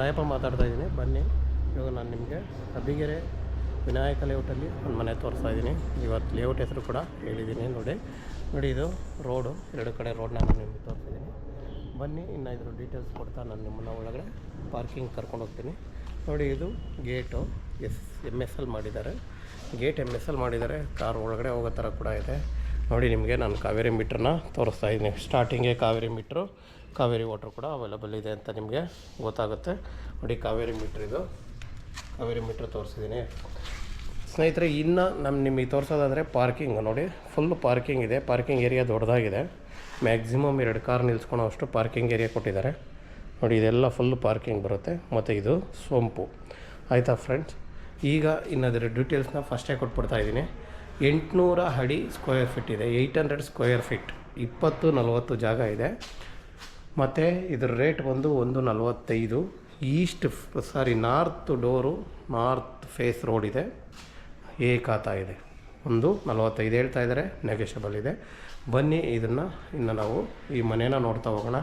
ರಾಯಪ್ಪ ಮಾತಾಡ್ತಾ ಇದ್ದೀನಿ. ಬನ್ನಿ, ಇವಾಗ ನಾನು ನಿಮಗೆ ಅಬ್ಬಿಗೆರೆ ವಿನಾಯಕ ಲೇಔಟಲ್ಲಿ ಒಂದು ಮನೆ ತೋರಿಸ್ತಾ ಇದ್ದೀನಿ. ಇವತ್ತು ಲೇಔಟ್ ಹೆಸರು ಕೂಡ ಹೇಳಿದ್ದೀನಿ. ನೋಡಿ ಇದು ರೋಡು, ಎರಡು ಕಡೆ ರೋಡ್ನ ನಾನು ನಿಮಗೆ ತೋರಿಸಿದ್ದೀನಿ. ಬನ್ನಿ, ಇನ್ನು ಇದ್ರ ಡೀಟೇಲ್ಸ್ ಕೊಡ್ತಾ ನಾನು ನಿಮ್ಮನ್ನು ಒಳಗಡೆ ಪಾರ್ಕಿಂಗ್ ಕರ್ಕೊಂಡು ಹೋಗ್ತೀನಿ. ನೋಡಿ, ಇದು ಗೇಟು MSL ಮಾಡಿದ್ದಾರೆ. ಗೇಟ್ MSL ಮಾಡಿದ್ದಾರೆ. ಕಾರ್ ಒಳಗಡೆ ಹೋಗೋ ಥರ ಕೂಡ ಇದೆ. ನೋಡಿ, ನಿಮಗೆ ನಾನು ಕಾವೇರಿ ಮೀಟ್ರನ್ನ ತೋರಿಸ್ತಾ ಇದ್ದೀನಿ. ಸ್ಟಾರ್ಟಿಂಗೇ ಕಾವೇರಿ ಮೀಟ್ರು, ಕಾವೇರಿ ವಾಟ್ರ್ ಕೂಡ ಅವೈಲಬಲ್ ಇದೆ ಅಂತ ನಿಮಗೆ ಗೊತ್ತಾಗುತ್ತೆ. ನೋಡಿ, ಕಾವೇರಿ ಮೀಟ್ರ್, ಇದು ಕಾವೇರಿ ಮೀಟ್ರ್ ತೋರಿಸಿದ್ದೀನಿ ಸ್ನೇಹಿತರೆ. ಇನ್ನು ನಿಮಗೆ ತೋರಿಸೋದಾದರೆ ಪಾರ್ಕಿಂಗ್ ನೋಡಿ, ಫುಲ್ ಪಾರ್ಕಿಂಗ್ ಇದೆ. ಪಾರ್ಕಿಂಗ್ ಏರಿಯಾ ದೊಡ್ಡದಾಗಿದೆ. ಮ್ಯಾಕ್ಸಿಮಮ್ 2 ಕಾರ್ ನಿಲ್ಸ್ಕೊಳ್ಳೋ ಅಷ್ಟು ಪಾರ್ಕಿಂಗ್ ಏರಿಯಾ ಕೊಟ್ಟಿದ್ದಾರೆ. ನೋಡಿ, ಇದೆಲ್ಲ ಫುಲ್ ಪಾರ್ಕಿಂಗ್ ಬರುತ್ತೆ. ಮತ್ತು ಇದು ಸೋಂಪು. ಆಯಿತಾ ಫ್ರೆಂಡ್ಸ್? ಈಗ ಇನ್ನದರ ಡೀಟೇಲ್ಸ್ನ ಫಸ್ಟೇ ಕೊಟ್ಬಿಡ್ತಾಯಿದ್ದೀನಿ. 800 ಅಡಿ ಸ್ಕ್ವೇರ್ ಫೀಟ್ ಇದೆ. 800 ಸ್ಕ್ವೇರ್ ಫೀಟ್, 20-40 ಜಾಗ ಇದೆ. ಮತ್ತು ಇದರ ರೇಟ್ ಬಂದು 145. North door, north face road ಇದೆ. ಖಾತಾ ಇದೆ. 145 ಹೇಳ್ತಾ ಇದ್ದಾರೆ, ನೆಗೋಷಿಯಬಲ್ ಇದೆ. ಬನ್ನಿ, ಇನ್ನು ನಾವು ಈ ಮನೇನ ನೋಡ್ತಾ ಹೋಗೋಣ.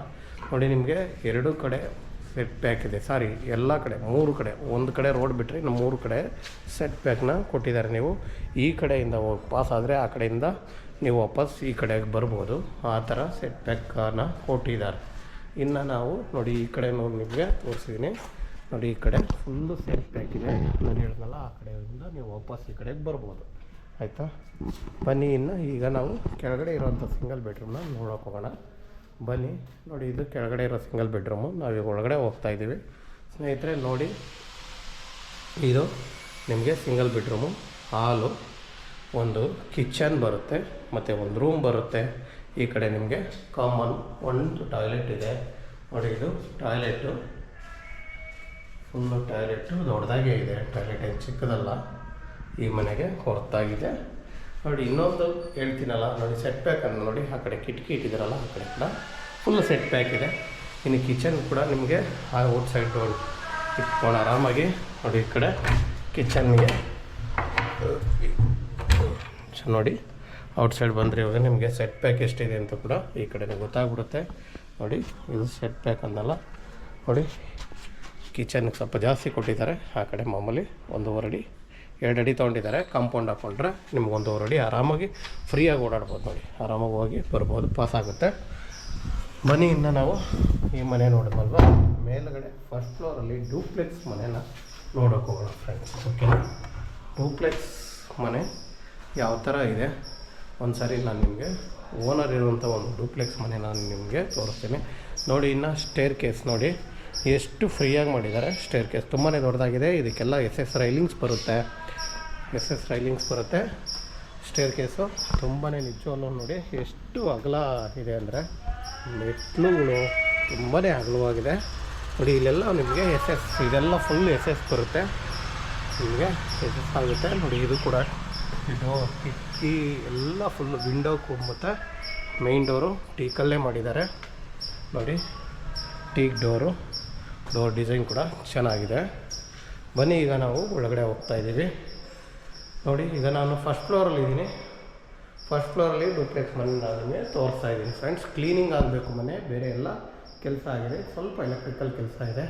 ನೋಡಿ, ನಿಮಗೆ 2 ಕಡೆ ಸೆಟ್ ಬ್ಯಾಕ್ ಇದೆ. ಎಲ್ಲ ಕಡೆ 3 ಕಡೆ, ಒಂದು ಕಡೆ ರೋಡ್ ಬಿಟ್ಟರೆ ಇನ್ನು 3 ಕಡೆ ಸೆಟ್ ಬ್ಯಾಕ್ನ ಕೊಟ್ಟಿದ್ದಾರೆ. ನೀವು ಈ ಕಡೆಯಿಂದ ಪಾಸ್ ಆದರೆ ಆ ಕಡೆಯಿಂದ ನೀವು ವಾಪಸ್ ಈ ಕಡೆಗೆ ಬರ್ಬೋದು. ಆ ಥರ ಸೆಟ್ ಬ್ಯಾಕನ್ನು ಕೊಟ್ಟಿದ್ದಾರೆ. ಇನ್ನು ನಾವು ನೋಡಿ, ಈ ಕಡೆ ನಿಮಗೆ ತೋರಿಸಿದ್ದೀನಿ. ನೋಡಿ, ಈ ಕಡೆ ಫುಲ್ಲು ಸೆಟ್ ಬ್ಯಾಕ್ ಇದೆ. ನಾನು ಹೇಳಿದ್ನಲ್ಲ, ಆ ಕಡೆಯಿಂದ ನೀವು ವಾಪಸ್ ಈ ಕಡೆಗೆ ಬರ್ಬೋದು. ಆಯಿತಾ? ಬನ್ನಿ, ಈಗ ನಾವು ಕೆಳಗಡೆ ಇರೋವಂಥ ಸಿಂಗಲ್ ಬೆಡ್ರೂಮ್ನ ನೋಡೋಕೆ ಹೋಗೋಣ. ಬನ್ನಿ. ನೋಡಿ, ಇದು ಕೆಳಗಡೆ ಇರೋ ಸಿಂಗಲ್ ಬೆಡ್ರೂಮು. ನಾವೀಗ ಒಳಗಡೆ ಹೋಗ್ತಾಯಿದ್ದೀವಿ ಸ್ನೇಹಿತರೆ. ನೋಡಿ, ಇದು ನಿಮಗೆ ಸಿಂಗಲ್ ಬೆಡ್ರೂಮು. ಹಾಲು, ಒಂದು ಕಿಚನ್ ಬರುತ್ತೆ, ಮತ್ತು ಒಂದು ರೂಮ್ ಬರುತ್ತೆ. ಈ ಕಡೆ ನಿಮಗೆ ಕಾಮನ್ ಒಂದು ಟಾಯ್ಲೆಟ್ ಇದೆ. ನೋಡಿ, ಇದು ಟಾಯ್ಲೆಟು, ಫುಲ್ಲು ಟಾಯ್ಲೆಟು ದೊಡ್ಡದಾಗೇ ಇದೆ. ಟಾಯ್ಲೆಟ್ ಏನು ಚಿಕ್ಕದಲ್ಲ, ಈ ಮನೆಗೆ ಹೊರತಾಗಿದೆ. ನೋಡಿ, ಇನ್ನೊಂದು ಹೇಳ್ತೀನಲ್ಲ, ನೋಡಿ ಸೆಟ್ ಬ್ಯಾಕನ್ನು ನೋಡಿ, ಆ ಕಡೆ ಕಿಟಕಿ ಇಟ್ಟಿದ್ದಾರಲ್ಲ, ಆ ಕಡೆ ಕೂಡ ಫುಲ್ ಸೆಟ್ ಬ್ಯಾಕ್ ಇದೆ. ಇನ್ನು ಕಿಚನ್ ಕೂಡ ನಿಮಗೆ ಆ ಔಟ್ ಸೈಡ್ ಡೋರ್ ಇಟ್ಕೊಂಡು ಆರಾಮಾಗಿ. ನೋಡಿ, ಈ ಕಡೆ ಕಿಚನ್ಗೆ ನೋಡಿ, ಔಟ್ಸೈಡ್ ಬಂದರೆ ಇವಾಗ ನಿಮಗೆ ಸೆಟ್ ಬ್ಯಾಕ್ ಎಷ್ಟಿದೆ ಅಂತ ಕೂಡ ಈ ಕಡೆ ಗೊತ್ತಾಗ್ಬಿಡುತ್ತೆ. ನೋಡಿ, ಇದು ಸೆಟ್ ಬ್ಯಾಕ್ ಅನ್ನಲ್ಲ. ನೋಡಿ, ಕಿಚನ್ಗೆ ಸ್ವಲ್ಪ ಜಾಸ್ತಿ ಕೊಟ್ಟಿದ್ದಾರೆ. ಆ ಕಡೆ ಮಾಮೂಲಿ 1.5 ಅಡಿ 2 ಅಡಿ ತೊಗೊಂಡಿದ್ದಾರೆ. ಕಾಂಪೌಂಡ್ ಹಾಕ್ಕೊಂಡ್ರೆ ನಿಮ್ಗೆ 1.5 ಅಡಿ ಆರಾಮಾಗಿ ಫ್ರೀಯಾಗಿ ಓಡಾಡ್ಬೋದು. ನೋಡಿ, ಆರಾಮಾಗಿ ಹೋಗಿ ಬರ್ಬೋದು, ಪಾಸ್ ಆಗುತ್ತೆ. ಬನ್ನಿ, ಇನ್ನು ನಾವು ಈ ಮನೆ ನೋಡಿದ್ವಲ್ವ, ಮೇಲುಗಡೆ ಫಸ್ಟ್ ಫ್ಲೋರಲ್ಲಿ ಡೂಪ್ಲೆಕ್ಸ್ ಮನೆನ ನೋಡೋಕೆ ಹೋಗೋಣ ಫ್ರೆಂಡ್ಸ್. ಓಕೆನಾ? ಡೂಪ್ಲೆಕ್ಸ್ ಮನೆ ಯಾವ ಥರ ಇದೆ ಒಂದು ಸಾರಿ ನಾನು ನಿಮಗೆ ಓನರ್ ಇರುವಂಥ ಒಂದು ಡೂಪ್ಲೆಕ್ಸ್ ಮನೆ ನಾನು ನಿಮಗೆ ತೋರಿಸ್ತೀನಿ. ನೋಡಿ, ಇನ್ನು ಸ್ಟೇರ್ ಕೇಸ್ ನೋಡಿ ಎಷ್ಟು ಫ್ರೀಯಾಗಿ ಮಾಡಿದ್ದಾರೆ. ಸ್ಟೇರ್ ಕೇಸ್ ತುಂಬಾ ದೊಡ್ಡದಾಗಿದೆ. ಇದಕ್ಕೆಲ್ಲ SS ರೈಲಿಂಗ್ಸ್ ಬರುತ್ತೆ. ಸ್ಟೇರ್ ಕೇಸು ತುಂಬಾ ನಿಜವಲ್ಲೂ ನೋಡಿ ಎಷ್ಟು ಅಗಲ ಇದೆ ಅಂದರೆ, ಮೆಟ್ಲುಗಳು ತುಂಬಾ ಅಗಲವಾಗಿದೆ. ನೋಡಿ, ಇಲ್ಲೆಲ್ಲ ನಿಮಗೆ ಇದೆಲ್ಲ ಫುಲ್ SS ಬರುತ್ತೆ. ನಿಮಗೆ SS ಆಗುತ್ತೆ. ನೋಡಿ, ಇದು ಕೂಡ ಇದು ಕಿಟಕಿ ಎಲ್ಲ ಫುಲ್ಲು ವಿಂಡೋ ಮತ್ತು ಮೇಯ್ನ್ ಡೋರು ಟೀಕಲ್ಲೇ ಮಾಡಿದ್ದಾರೆ. ನೋಡಿ, ಟೀಕ್ ಡೋರ್ ಡಿಸೈನ್ ಕೂಡ ಚೆನ್ನಾಗಿದೆ. ಬನ್ನಿ, ಈಗ ನಾವು ಒಳಗಡೆ ಹೋಗ್ತಾಯಿದ್ದೀವಿ. ನೋಡಿ, ಈಗ ನಾನು ಫಸ್ಟ್ ಫ್ಲೋರಲ್ಲಿ ಇದ್ದೀನಿ. ಫಸ್ಟ್ ಫ್ಲೋರಲ್ಲಿ ಡೂಪ್ಲೆಕ್ಸ್ ಮನೆ ನಾನು ನಿಮಗೆ ತೋರಿಸ್ತಾ ಇದ್ದೀನಿ ಫ್ರೆಂಡ್ಸ್. ಕ್ಲೀನಿಂಗ್ ಆಗಬೇಕು ಮನೆ, ಬೇರೆ ಎಲ್ಲ ಕೆಲಸ ಆಗಿದೆ, ಸ್ವಲ್ಪ ಎಲೆಕ್ಟ್ರಿಕಲ್ ಕೆಲಸ ಇದೆ.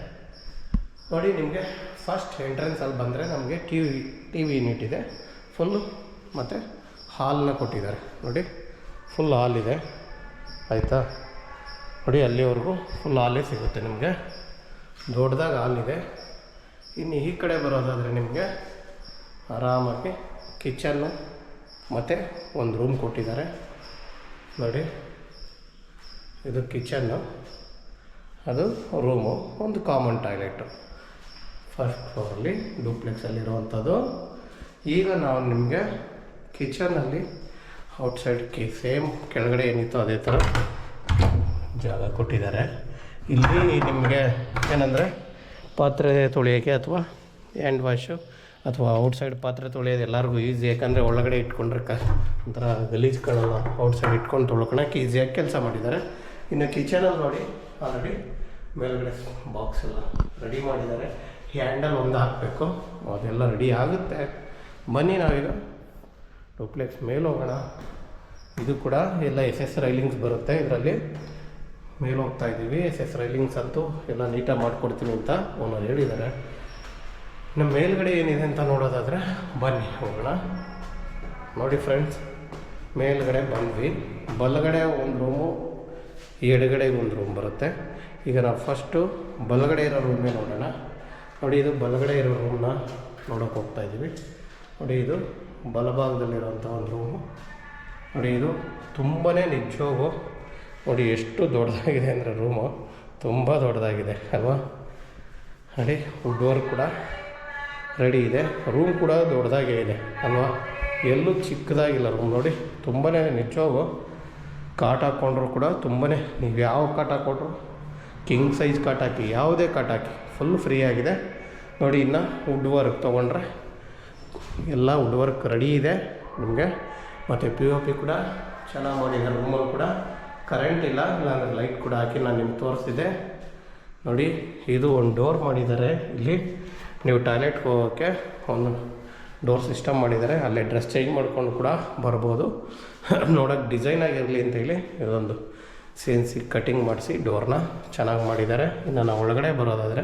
ನೋಡಿ, ನಿಮಗೆ ಫಸ್ಟ್ ಎಂಟ್ರೆನ್ಸಲ್ಲಿ ಬಂದರೆ ನಮಗೆ ಟಿ ವಿ ಯೂನಿಟ್ ಇದೆ ಫುಲ್ಲು, ಮತ್ತು ಹಾಲನ್ನ ಕೊಟ್ಟಿದ್ದಾರೆ. ನೋಡಿ, ಫುಲ್ ಹಾಲ್ ಇದೆ. ಆಯಿತಾ? ನೋಡಿ, ಅಲ್ಲಿವರೆಗೂ ಫುಲ್ ಹಾಲೇ ಸಿಗುತ್ತೆ ನಿಮಗೆ. ದೊಡ್ಡದಾಗಿ ಹಾಲಿದೆ. ಇನ್ನು ಈ ಕಡೆ ಬರೋದಾದರೆ ನಿಮಗೆ ಆರಾಮಾಗಿ ಕಿಚನ್ನು ಮತ್ತು ಒಂದು ರೂಮ್ ಕೊಟ್ಟಿದ್ದಾರೆ. ನೋಡಿ, ಇದು ಕಿಚನ್ನು, ಅದು ರೂಮು, ಒಂದು ಕಾಮನ್ ಟಾಯ್ಲೆಟು ಫಸ್ಟ್ ಫ್ಲೋರಲ್ಲಿ ಡೂಪ್ಲೆಕ್ಸಲ್ಲಿರುವಂಥದ್ದು. ಈಗ ನಾವು ನಿಮಗೆ ಕಿಚನಲ್ಲಿ ಔಟ್ಸೈಡ್ ಸೇಮ್ ಕೆಳಗಡೆ ಏನಿತ್ತು ಅದೇ ಥರ ಜಾಗ ಕೊಟ್ಟಿದ್ದಾರೆ. ಇಲ್ಲಿ ನಿಮಗೆ ಏನಂದರೆ ಪಾತ್ರೆ ತೊಳೆಯೋಕ್ಕೆ ಅಥವಾ ಹ್ಯಾಂಡ್ ವಾಶು ಅಥವಾ ಔಟ್ಸೈಡ್ ಪಾತ್ರೆ ತೊಳೆಯೋದು ಎಲ್ಲರಿಗೂ ಈಸಿ. ಯಾಕಂದರೆ ಒಳಗಡೆ ಇಟ್ಕೊಂಡ್ರೆ ಒಂಥರ ಗಲೀಜು ಕಾಣಲ್ಲ. ಔಟ್ಸೈಡ್ ಇಟ್ಕೊಂಡು ತೊಳ್ಕೊಳಕ್ಕೆ ಈಸಿಯಾಗಿ ಕೆಲಸ ಮಾಡಿದ್ದಾರೆ. ಇನ್ನು ಕಿಚನಲ್ಲಿ ನೋಡಿ, ಆಲ್ರೆಡಿ ಮೇಲ್ಗಡೆ ಬಾಕ್ಸ್ ಎಲ್ಲ ರೆಡಿ ಮಾಡಿದ್ದಾರೆ. ಹ್ಯಾಂಡಲ್ ಒಂದು ಹಾಕಬೇಕು, ಅದೆಲ್ಲ ರೆಡಿ ಆಗುತ್ತೆ. ಬನ್ನಿ, ನಾವೀಗ ಡೂಪ್ಲೆಕ್ಸ್ ಮೇಲೆ ಹೋಗೋಣ. ಇದು ಕೂಡ ಎಲ್ಲ SS ರೈಲಿಂಗ್ಸ್ ಬರುತ್ತೆ ಇದರಲ್ಲಿ. ಮೇಲೆ ಹೋಗ್ತಾ ಇದ್ದೀವಿ. SS ರೈಲಿಂಗ್ಸ್ ಅಂತೂ ಎಲ್ಲ ನೀಟಾಗಿ ಮಾಡಿಕೊಡ್ತೀನಿ ಅಂತ ಓನರ್ ಹೇಳಿದ್ದಾರೆ. ನಮ್ಮ ಮೇಲ್ಗಡೆ ಏನಿದೆ ಅಂತ ನೋಡೋದಾದರೆ ಬನ್ನಿ ಹೋಗೋಣ. ನೋಡಿ ಫ್ರೆಂಡ್ಸ್, ಮೇಲ್ಗಡೆ ಬಂದ್ವಿ. ಬಲಗಡೆ ಒಂದು ರೂಮು, ಎಡಗಡೆಗೆ ಒಂದು ರೂಮ್ ಬರುತ್ತೆ. ಈಗ ನಾವು ಫಸ್ಟು ಬಲಗಡೆ ಇರೋ ರೂಮೇ ನೋಡೋಣ. ನೋಡಿ, ಇದು ಬಲಗಡೆ ಇರೋ ರೂಮ್ನ ನೋಡೋಕೆ ಹೋಗ್ತಾ ಇದ್ದೀವಿ. ನೋಡಿ, ಇದು ಬಲಭಾಗದಲ್ಲಿರೋಂಥ ಒಂದು ರೂಮು. ನೋಡಿ, ಇದು ತುಂಬಾ ನಿಜವಾಗೂ ನೋಡಿ ಎಷ್ಟು ದೊಡ್ಡದಾಗಿದೆ ಅಂದರೆ ರೂಮು ತುಂಬ ದೊಡ್ಡದಾಗಿದೆ ಅಲ್ವಾ. ನೋಡಿ, ವುಡ್ ವರ್ಕ್ ಕೂಡ ರೆಡಿ ಇದೆ. ರೂಮ್ ಕೂಡ ದೊಡ್ಡದಾಗೇ ಇದೆ ಅಲ್ವಾ, ಎಲ್ಲೂ ಚಿಕ್ಕದಾಗಿಲ್ಲ ರೂಮ್. ನೋಡಿ, ತುಂಬಾ ನಿಜವಾಗೂ ಕಾಟ್ ಹಾಕ್ಕೊಂಡ್ರು ಕೂಡ ತುಂಬಾ, ನೀವು ಯಾವ ಕಾಟ್ ಹಾಕ್ಕೊಂಡ್ರು, ಕಿಂಗ್ ಸೈಜ್ ಕಾಟ್ ಹಾಕಿ, ಯಾವುದೇ ಕಾಟ್ ಹಾಕಿ ಫುಲ್ ಫ್ರೀ ಆಗಿದೆ. ನೋಡಿ, ಇನ್ನು ವುಡ್ ವರ್ಕ್ ತೊಗೊಂಡ್ರೆ ಎಲ್ಲ ವುಡ್ ವರ್ಕ್ ರೆಡಿ ಇದೆ ನಿಮಗೆ. ಮತ್ತು POP ಕೂಡ ಚೆನ್ನಾಗಿ ಮಾಡಿದ್ದಾರೆ. ರೂಮಲ್ಲಿ ಕೂಡ ಕರೆಂಟ್ ಇಲ್ಲ, ಇಲ್ಲಾಂದರೆ ಲೈಟ್ ಕೂಡ ಹಾಕಿ ನಾನು ನಿಮ್ಗೆ ತೋರಿಸಿದೆ. ನೋಡಿ, ಇದು ಒಂದು ಡೋರ್ ಮಾಡಿದ್ದಾರೆ. ಇಲ್ಲಿ ನೀವು ಟಾಯ್ಲೆಟ್ಗೆ ಹೋಗೋಕ್ಕೆ ಒಂದು ಡೋರ್ ಸಿಸ್ಟಮ್ ಮಾಡಿದ್ದಾರೆ. ಅಲ್ಲೇ ಡ್ರೆಸ್ ಚೇಂಜ್ ಮಾಡ್ಕೊಂಡು ಕೂಡ ಬರ್ಬೋದು. ನೋಡೋಕ್ಕೆ ಡಿಸೈನ್ ಆಗಿರಲಿ ಅಂತೇಳಿ ಇದೊಂದು CNC ಕಟಿಂಗ್ ಮಾಡಿಸಿ ಡೋರ್ನ ಚೆನ್ನಾಗಿ ಮಾಡಿದ್ದಾರೆ. ಇನ್ನು ನಾವು ಒಳಗಡೆ ಬರೋದಾದರೆ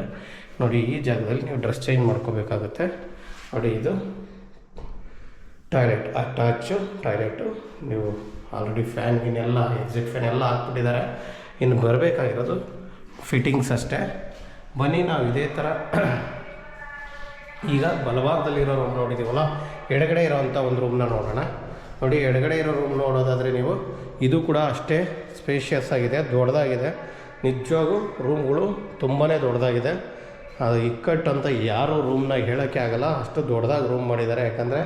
ನೋಡಿ, ಈ ಜಾಗದಲ್ಲಿ ನೀವು ಡ್ರೆಸ್ ಚೇಂಜ್ ಮಾಡ್ಕೋಬೇಕಾಗುತ್ತೆ. ನೋಡಿ, ಇದು ಟಾಯ್ಲೆಟ್, ಅಟ್ಯಾಚು ಟಾಯ್ಲೆಟು. ನೀವು ಆಲ್ರೆಡಿ ಫ್ಯಾನ್ ಗಿನ್ನೆಲ್ಲ, ಎಕ್ಸಿಟ್ ಫ್ಯಾನ್ ಎಲ್ಲ ಹಾಕ್ಬಿಟ್ಟಿದ್ದಾರೆ. ಇನ್ನು ಬರಬೇಕಾಗಿರೋದು ಫಿಟ್ಟಿಂಗ್ಸ್ ಅಷ್ಟೇ. ಬನ್ನಿ, ನಾವು ಇದೇ ಥರ ಈಗ ಬಲಭಾಗದಲ್ಲಿರೋ ರೂಮ್ ನೋಡಿದ್ದೀವಲ್ಲ, ಎಡಗಡೆ ಇರೋವಂಥ ಒಂದು ರೂಮ್ನ ನೋಡೋಣ. ನೋಡಿ, ಎಡಗಡೆ ಇರೋ ರೂಮ್ ನೋಡೋದಾದರೆ ನೀವು, ಇದು ಕೂಡ ಅಷ್ಟೇ ಸ್ಪೇಷಿಯಸ್ ಆಗಿದೆ, ದೊಡ್ಡದಾಗಿದೆ. ನಿಜವಾಗೂ ರೂಮ್ಗಳು ತುಂಬಾ ದೊಡ್ಡದಾಗಿದೆ. ಅದು ಇಕ್ಕಟ್ಟು ಅಂತ ಯಾರೂ ರೂಮ್ನ ಹೇಳೋಕ್ಕೆ ಆಗೋಲ್ಲ, ಅಷ್ಟು ದೊಡ್ಡದಾಗಿ ರೂಮ್ ಮಾಡಿದ್ದಾರೆ. ಯಾಕಂದರೆ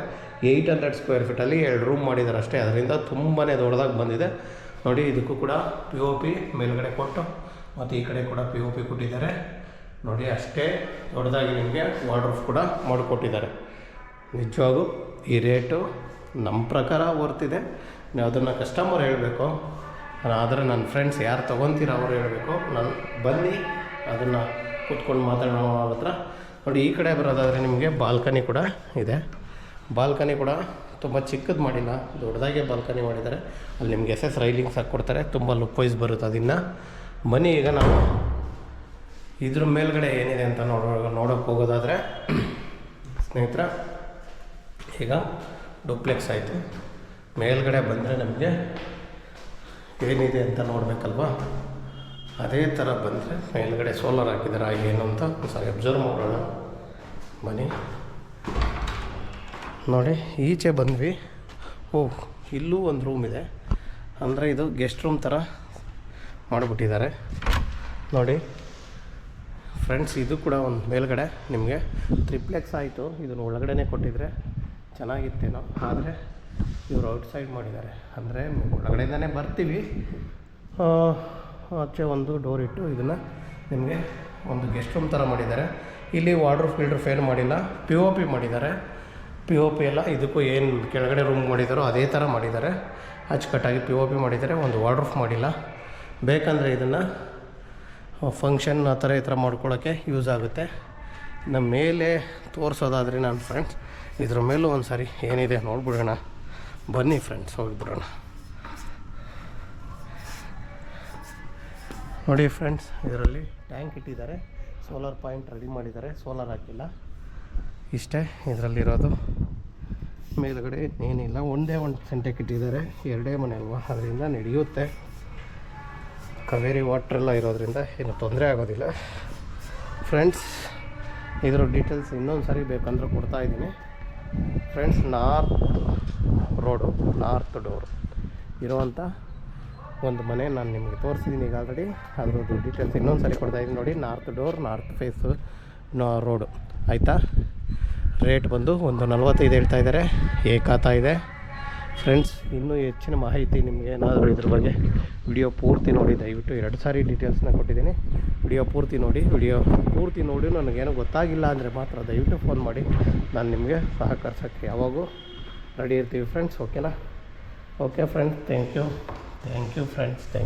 800 ಸ್ಕ್ವೇರ್ ಫೀಟಲ್ಲಿ 2 ರೂಮ್ ಮಾಡಿದ್ದಾರೆ ಅಷ್ಟೇ. ಅದರಿಂದ ತುಂಬಾ ದೊಡ್ಡದಾಗಿ ಬಂದಿದೆ. ನೋಡಿ, ಇದಕ್ಕೂ ಕೂಡ POP ಮೇಲ್ಗಡೆ ಕೊಟ್ಟು ಮತ್ತು ಈ ಕಡೆ ಕೂಡ POP ಕೊಟ್ಟಿದ್ದಾರೆ. ನೋಡಿ, ಅಷ್ಟೇ ದೊಡ್ಡದಾಗಿ ನಿಮಗೆ ವಾರ್ಡ್ರೋಬ್ ಕೂಡ ಮಾಡಿಕೊಟ್ಟಿದ್ದಾರೆ. ನಿಜವಾಗೂ ಈ ರೇಟು ನಮ್ಮ ಪ್ರಕಾರ ವರ್ತಿದೆ. ನೀವು ಅದನ್ನು ಕಸ್ಟಮರ್ ಹೇಳಬೇಕು, ಆದರೆ ನನ್ನ ಫ್ರೆಂಡ್ಸ್ ಯಾರು ತೊಗೊತೀರ ಅವರು ಹೇಳಬೇಕು. ನಾನು ಬನ್ನಿ ಅದನ್ನು ಕೂತ್ಕೊಂಡು ಮಾತಾಡೋಣ ಅವ್ರ ಹತ್ರ. ನೋಡಿ, ಈ ಕಡೆ ಬರೋದಾದರೆ ನಿಮಗೆ ಬಾಲ್ಕನಿ ಕೂಡ ಇದೆ. ಬಾಲ್ಕನಿ ಕೂಡ ತುಂಬ ಚಿಕ್ಕದು ಮಾಡಿಲ್ಲ, ದೊಡ್ಡದಾಗೆ ಬಾಲ್ಕನಿ ಮಾಡಿದ್ದಾರೆ. ಅಲ್ಲಿ ನಿಮಗೆ SS ರೈಲಿಂಗ್ಸ್ ಹಾಕ್ಕೊಡ್ತಾರೆ, ತುಂಬ ಲುಕ್ ವೈಸ್ ಬರುತ್ತೆ. ಅದನ್ನು ಬನ್ನಿ ಈಗ ನಾವು ಇದ್ರ ಮೇಲ್ಗಡೆ ಏನಿದೆ ಅಂತ ನೋಡೋಕ್ಕೆ ಹೋಗೋದಾದರೆ ಸ್ನೇಹಿತರ, ಈಗ ಡೂಪ್ಲೆಕ್ಸ್ ಆಯಿತು. ಮೇಲ್ಗಡೆ ಬಂದರೆ ನಮಗೆ ಏನಿದೆ ಅಂತ ನೋಡಬೇಕಲ್ವಾ. ಅದೇ ಥರ ಬಂದರೆ ಮೇಲ್ಗಡೆ ಸೋಲಾರ್ ಹಾಕಿದ್ದಾರೆ ಏನು ಅಂತ ಒಂದ್ಸರಿ ಅಬ್ಸರ್ವ್ ಮಾಡೋಣ. ಬನ್ನಿ, ನೋಡಿ, ಈಚೆ ಬಂದ್ವಿ. ಇಲ್ಲೂ ಒಂದು ರೂಮ್ ಇದೆ. ಅಂದರೆ ಇದು ಗೆಸ್ಟ್ ರೂಮ್ ಥರ ಮಾಡಿಬಿಟ್ಟಿದ್ದಾರೆ. ನೋಡಿ ಫ್ರೆಂಡ್ಸ್, ಇದು ಕೂಡ ಒಂದು ಮೇಲ್ಗಡೆ ನಿಮಗೆ ಟ್ರಿಪ್ಲೆಕ್ಸ್ ಆಯಿತು. ಇದನ್ನು ಒಳಗಡೆ ಕೊಟ್ಟಿದ್ರೆ ಚೆನ್ನಾಗಿತ್ತೇನೋ, ಆದರೆ ಇವರು ಔಟ್ಸೈಡ್ ಮಾಡಿದ್ದಾರೆ. ಅಂದರೆ ಒಳಗಡೆಯಿಂದನೇ ಬರ್ತೀವಿ, ಆಚೆ ಒಂದು ಡೋರ್ ಇಟ್ಟು ಇದನ್ನು ನಿಮಗೆ ಒಂದು ಗೆಸ್ಟ್ ರೂಮ್ ಥರ ಮಾಡಿದ್ದಾರೆ. ಇಲ್ಲಿ ವಾರ್ಡ್ರೋಬ್ ಫಿಲ್ಟರ್ ಫೇನ್ ಮಾಡಿಲ್ಲ, POP ಮಾಡಿದ್ದಾರೆ. POP ಎಲ್ಲ ಇದಕ್ಕೂ ಏನು ಕೆಳಗಡೆ ರೂಮ್ ಮಾಡಿದ್ದಾರೋ ಅದೇ ಥರ ಮಾಡಿದ್ದಾರೆ. ಅಚ್ಚುಕಟ್ಟಾಗಿ POP ಮಾಡಿದ್ದಾರೆ. ಒಂದು ವಾರ್ಡ್ರೋಬ್ ಮಾಡಿಲ್ಲ. ಬೇಕಂದರೆ ಇದನ್ನು ಫಂಕ್ಷನ್ ಆ ಥರ ಈ ಥರ ಮಾಡ್ಕೊಳ್ಳೋಕ್ಕೆ ಯೂಸ್ ಆಗುತ್ತೆ. ನಮ್ಮ ಮೇಲೆ ತೋರಿಸೋದಾದರೆ ನಾನು ಫ್ರೆಂಡ್ಸ್, ಇದ್ರ ಮೇಲೂ ಒಂದು ಸಾರಿ ಏನಿದೆ ನೋಡ್ಬಿಡೋಣ. ಬನ್ನಿ ಫ್ರೆಂಡ್ಸ್, ಹೋಗಿಬಿಡೋಣ. ನೋಡಿ ಫ್ರೆಂಡ್ಸ್, ಇದರಲ್ಲಿ ಟ್ಯಾಂಕ್ ಇಟ್ಟಿದ್ದಾರೆ, ಸೋಲಾರ್ ಪಾಯಿಂಟ್ ರೆಡಿ ಮಾಡಿದ್ದಾರೆ. ಸೋಲಾರ್ ಹಾಕಿಲ್ಲ, ಇಷ್ಟೇ ಇದರಲ್ಲಿರೋದು. ಮೇಲುಗಡೆ ಏನಿಲ್ಲ, ಒಂದೇ ಒಂದು ಸೆಂಟೆಕ್ ಇಟ್ಟಿದ್ದಾರೆ. 2 ಮನೆ ಅಲ್ವಾ, ಅದರಿಂದ ನಡೆಯುತ್ತೆ. ಕಾವೇರಿ ವಾಟ್ರೆಲ್ಲ ಇರೋದ್ರಿಂದ ಏನು ತೊಂದರೆ ಆಗೋದಿಲ್ಲ. ಫ್ರೆಂಡ್ಸ್, ಇದರ ಡೀಟೇಲ್ಸ್ ಇನ್ನೊಂದು ಸಾರಿ ಬೇಕಂದ್ರೆ ಕೊಡ್ತಾಯಿದ್ದೀನಿ. ಫ್ರೆಂಡ್ಸ್, ನಾರ್ತ್ ಡೋರ್ ಇರುವಂಥ ಒಂದು ಮನೆ ನಾನು ನಿಮಗೆ ತೋರಿಸಿದ್ದೀನಿ ಈಗ ಆಲ್ರೆಡಿ. ಅದರದ್ದು ಡೀಟೇಲ್ಸ್ ಇನ್ನೊಂದು ಸಾರಿ ಕೊಡ್ತಾಯಿದ್ದೀನಿ. ನೋಡಿ, north door, north face road ಆಯಿತಾ. ರೇಟ್ ಬಂದು 145 ಹೇಳ್ತಾ ಇದ್ದಾರೆ. ಏಕಾತಾ ಇದೆ. ಫ್ರೆಂಡ್ಸ್, ಇನ್ನೂ ಹೆಚ್ಚಿನ ಮಾಹಿತಿ ನಿಮಗೆ ಏನಾದರೂ ಇದ್ರ ಬಗ್ಗೆ ವಿಡಿಯೋ ಪೂರ್ತಿ ನೋಡಿ. ದಯವಿಟ್ಟು 2 ಸಾರಿ ಡೀಟೇಲ್ಸ್ನ ಕೊಟ್ಟಿದ್ದೀನಿ. ವಿಡಿಯೋ ಪೂರ್ತಿ ನೋಡಿ ನನಗೇನೋ ಗೊತ್ತಾಗಿಲ್ಲ ಅಂದರೆ ಮಾತ್ರ ದಯವಿಟ್ಟು ಫೋನ್ ಮಾಡಿ. ನಾನು ನಿಮಗೆ ಸಹಕರಿಸೋಕ್ಕೆ ಯಾವಾಗೂ ರೆಡಿ ಇರ್ತೀವಿ ಫ್ರೆಂಡ್ಸ್. ಓಕೆನಾ? Okay friends, thank you friends.